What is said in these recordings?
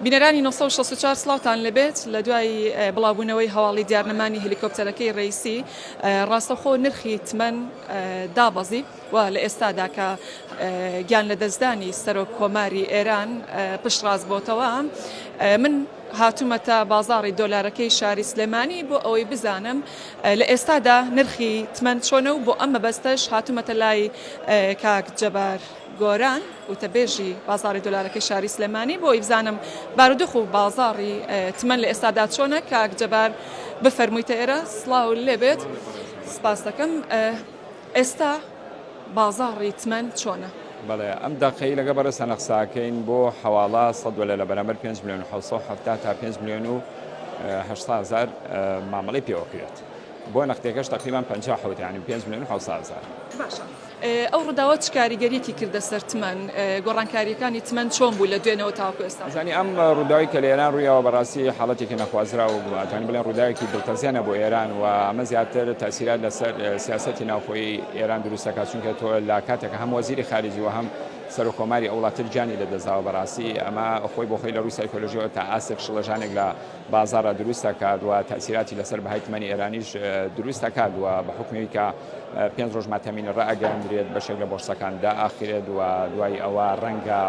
بینەرانی 964 سڵاوتان لەبێت لە دوای بڵاوبوونەوەی هەواڵی دیارنەمانی هلیکۆپتەرەکەی ڕیسی ڕاستەخۆ نرخی تمەن دابەزی و لە ئێستادا کە گیان لە دەستدانی سەرۆک کۆماری ئێران پشتڕاست بۆتەوە من هاتوومەتە بازاڕی دۆلارەکەی شاری سلێمانی بۆ ئەوەی بزانم لە ئێستادا نرخی تمەن چۆنە و بۆ ئەم مەبەستەش هاتوومەتە لای کاک جەبار گۆران وتەبێژی بازاڕی دۆلارەکەی شاری سلێمانی بۆ ئەوەی بزانم بارودۆخ و بازاڕی تمەن لە ئێستادا چۆنە. کاک جەبار بفەرموویتە ئێرە. سڵاو لێبێت. سپاس دەکەم. ئێستا بازاڕی تمەن چۆنە؟ بەڵێ ئەم دەقەی لەگە بەرەسە نەخساکەین بۆ حواڵە 100 لە بەرامبەر 5 ملیۆن 770 تا 5 ملیۆن و 800 هزار مامەڵەی پێوەکرێت. بۆ نەختێکەش تقریبان 57 یعنی 5 ملیۆن و 700 هزار. باشە. ئەو ڕووداوە چ کاریگەریەکی کردە سەر تمەن؟ گۆڕانکاریەکانی تمەن چۆن بوو لە دوێنەوە تاوەکو ئێستا؟ زانی ئەم ڕووداوی کە لە ئێران ڕوویەوە بەڕاستی حاڵەتێکی نەخوازراوە بوو. ئەتوانین بڵێن ڕووداوێکی دڵتەزیانە بۆ ئێران و ئەمە زیاتر تاسیرات لەسەر سیاسەتی ناوخۆیی ئێران دروست دەکات، چونکە تۆ لە کاتێکە هەم وەزیری خارجی و هەم سەرۆک کۆماری ئەو وڵاتە جانی لەدەستداوە. بەڕاستی ئەمە خۆی بۆ خۆی لە ڕووی سایکۆلۆژیەوە تا ئاسێک شڵەژانێک لە بازاڕە دروست دەکات و تاسیراتی لەسەر بەهای تمەنی ئێرانیش دروست دەکات و بە حکومێکی کە 5 ڕۆژ ماتەمینە ڕائەگەاندرێت بەشێک لە بۆرسەکاندا ئاخرێت و دوای ئەوە ڕەنگە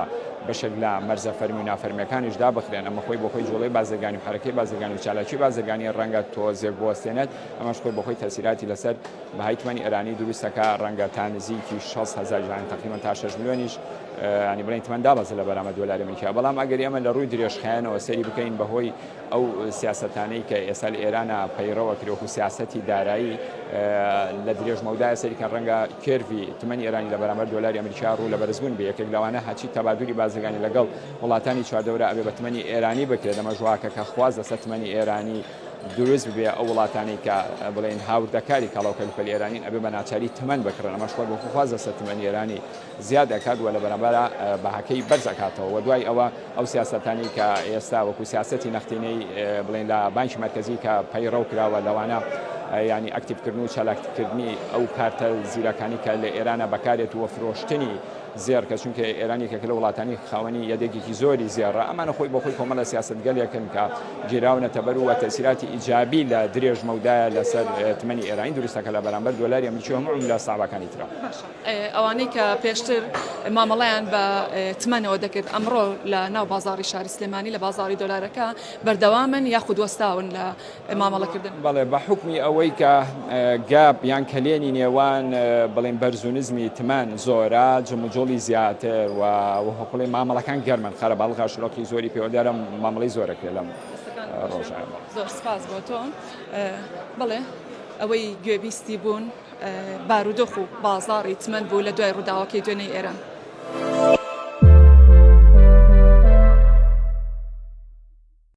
بەشێک لە مەرزە فەرمی و نافەرمیەکانیش دابخرێن. ئەمە خۆی بۆ خۆی جوڵەی بازرگانی و حرەکەی بازرگانی و چالاکی بازرگانی ڕەنگە تۆزێک بوەستێنێت. ئەمەش خۆی بۆ خۆی تاسیراتی لەسەر بەهای تمەنی ئێرانی دروست دەکات. ڕەنگە تا نزیکی 600 هزار یان تقریبا تا 6 ملیۆنیش ینی بڵێن تمەن دابەزە لە بەرامبەر دۆلاری ئەمریکا. بەڵام ئەگەر ئێمە لە ڕووی درێژخایەنەوە سەیری بکەین بەهۆی ئەو سیاسەتانەی کە ئێستا لە ئێرانە پەیڕەوە کرێوە و سیاسەتی دارایی لە درێژمەودایە سەریکە ڕەنگە کێروی تمەنی ئێرانی لە بەرامبەر دۆلاری ئەمریکا ڕوو لە بەرزبوون بێ. یەکێک لەوانە هەچی تەبادولی بازرگانی لەگەڵ وڵاتانی چواردەورە ئەبێ بە تمەنی ئێرانی بکرێت. ئەمە ژواکە کە خواز لەسەر تمەنی ئێرانی دروست ببێ. ئەو وڵاتانی کە بڵێن هاوردەکاری کاڵاوکەلوپەل ئێرانین ئەبێ بە ناچاری تمەن بکڕن. ئەمەش خۆی بۆ خواز لەسەر تمەنی ئێرانی زیاد دەکات و لە بەرامبەرە بەهەکەی بەرز دەکاتەوە. و دوای ئەوە ئەو سیاسەتانی کە ئێستا وەکو سیاسەتی نەختینەی بڵێن لە بانکی مرکزی کە پەیڕەو کراوە لەوانە ینی ئەکتیڤکردن و چالاکتکردنی ئەو کارتە زیرەکانی کە لە ئێرانە بەکارێت و فرۆشتنی زێر کە چونکە ئێرانی یەکێک لە وڵاتانی خاوەنی یەدێکێکی زۆری زێڕە. ئەمانە خۆی بۆ خۆی کۆمەڵە سیاسەتگەلێکن کە گیراونەتە بەر و تەسیراتی ئیجابی لە درێژمەودایە لەسەر تمەنی ئێرانی دروست دەکات لە بەرامبەر دۆلاری ئەمریکی و هەموو لە ساواکانی ترە. ئەوانەی کە پێشتر مامەڵەیان بە تمەنەوە دەکرد ئەمڕۆ لە ناو بازاڕی شاری سلێمانی لە بازاڕی دۆلارەکە بەردەوامن یاخود وەستاون لە مامەڵەکردن؟ بەڵێ بە حکمی ئەوەی کە گاپ یان کەلێنی نێوان بڵێن بەرزونزمی تمەن زۆرە، جموجۆڵی زیاتر و هەڵی مامەڵەکان گەرمن خەرە باڵغا شڵۆکی زۆری پێوەدارە مامەڵەی زۆرەکرێ لەم ڕۆژانە. زۆر سپاس بۆ تۆ. بڵێ ئەوەی گوێبیستی بوون بارودۆخ و بازاڕی تمەن بوو لە دوای ڕووداوەکەی دوێنەی ئێران.